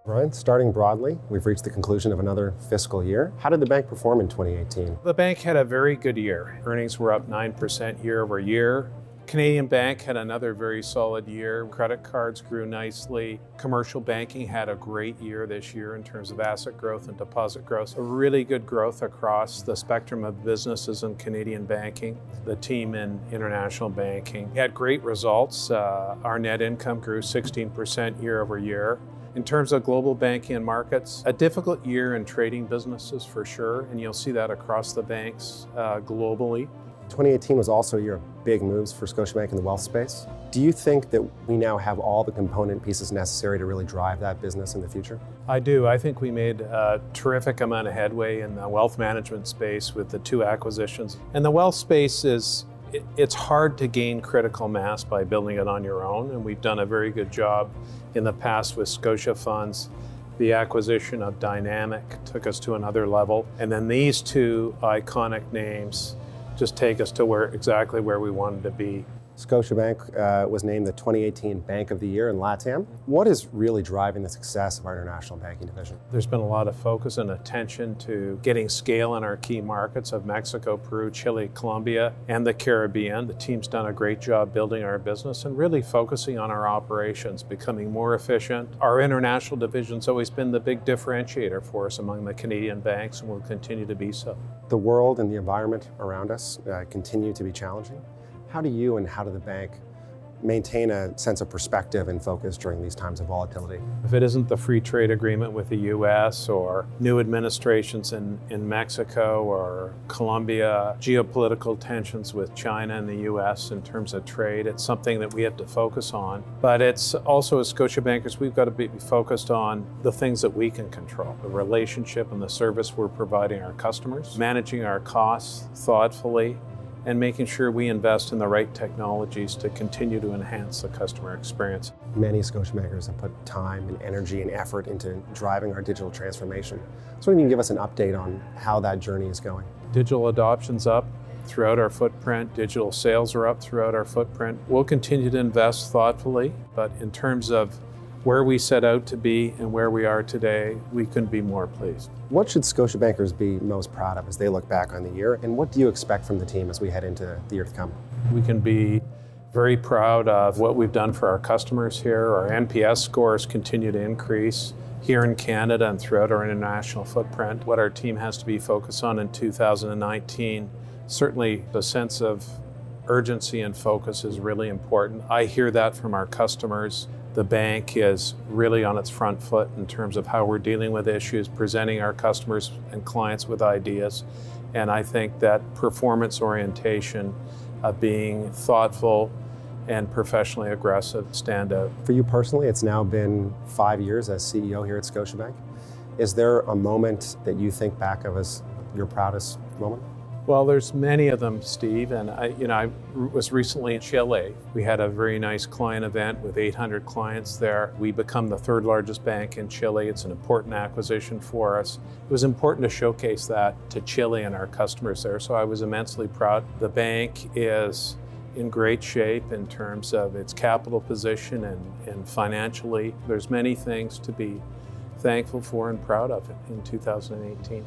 Ryan, starting broadly, we've reached the conclusion of another fiscal year. How did the bank perform in 2018? The bank had a very good year. Earnings were up 9% year over year. Canadian Bank had another very solid year. Credit cards grew nicely. Commercial banking had a great year this year in terms of asset growth and deposit growth. A really good growth across the spectrum of businesses in Canadian banking. The team in international banking had great results. Our net income grew 16% year over year. In terms of global banking and markets, a difficult year in trading businesses for sure, and you'll see that across the banks globally. 2018 was also a year of big moves for Scotiabank in the wealth space. Do you think that we now have all the component pieces necessary to really drive that business in the future? I do. I think we made a terrific amount of headway in the wealth management space with the two acquisitions. And the wealth space it's hard to gain critical mass by building it on your own, and we've done a very good job in the past with Scotia Funds. The acquisition of Dynamic took us to another level, and then these two iconic names just take us to exactly where we wanted to be. Scotiabank was named the 2018 Bank of the Year in LATAM. What is really driving the success of our international banking division? There's been a lot of focus and attention to getting scale in our key markets of Mexico, Peru, Chile, Colombia, and the Caribbean. The team's done a great job building our business and really focusing on our operations, becoming more efficient. Our international division's always been the big differentiator for us among the Canadian banks and will continue to be so. The world and the environment around us continue to be challenging. How do you and how do the bank maintain a sense of perspective and focus during these times of volatility? If it isn't the free trade agreement with the US or new administrations in Mexico or Colombia, geopolitical tensions with China and the US in terms of trade, it's something that we have to focus on. But it's also, as Scotiabankers, we've got to be focused on the things that we can control, the relationship and the service we're providing our customers, managing our costs thoughtfully, and making sure we invest in the right technologies to continue to enhance the customer experience. Many Scotiabankers have put time and energy and effort into driving our digital transformation. So maybe you can give us an update on how that journey is going. Digital adoption's up throughout our footprint. Digital sales are up throughout our footprint. We'll continue to invest thoughtfully, but in terms of where we set out to be and where we are today, we couldn't be more pleased. What should Scotiabankers be most proud of as they look back on the year, and what do you expect from the team as we head into the year to come? We can be very proud of what we've done for our customers here. Our NPS scores continue to increase here in Canada and throughout our international footprint. What our team has to be focused on in 2019, certainly the sense of urgency and focus is really important. I hear that from our customers. The bank is really on its front foot in terms of how we're dealing with issues, presenting our customers and clients with ideas. And I think that performance orientation of being thoughtful and professionally aggressive stand out. For you personally, it's now been 5 years as CEO here at Scotiabank. Is there a moment that you think back of as your proudest moment? Well, there's many of them, Steve, and I was recently in Chile. We had a very nice client event with 800 clients there. We become the third largest bank in Chile. It's an important acquisition for us. It was important to showcase that to Chile and our customers there, so I was immensely proud. The bank is in great shape in terms of its capital position and financially. There's many things to be thankful for and proud of in 2018.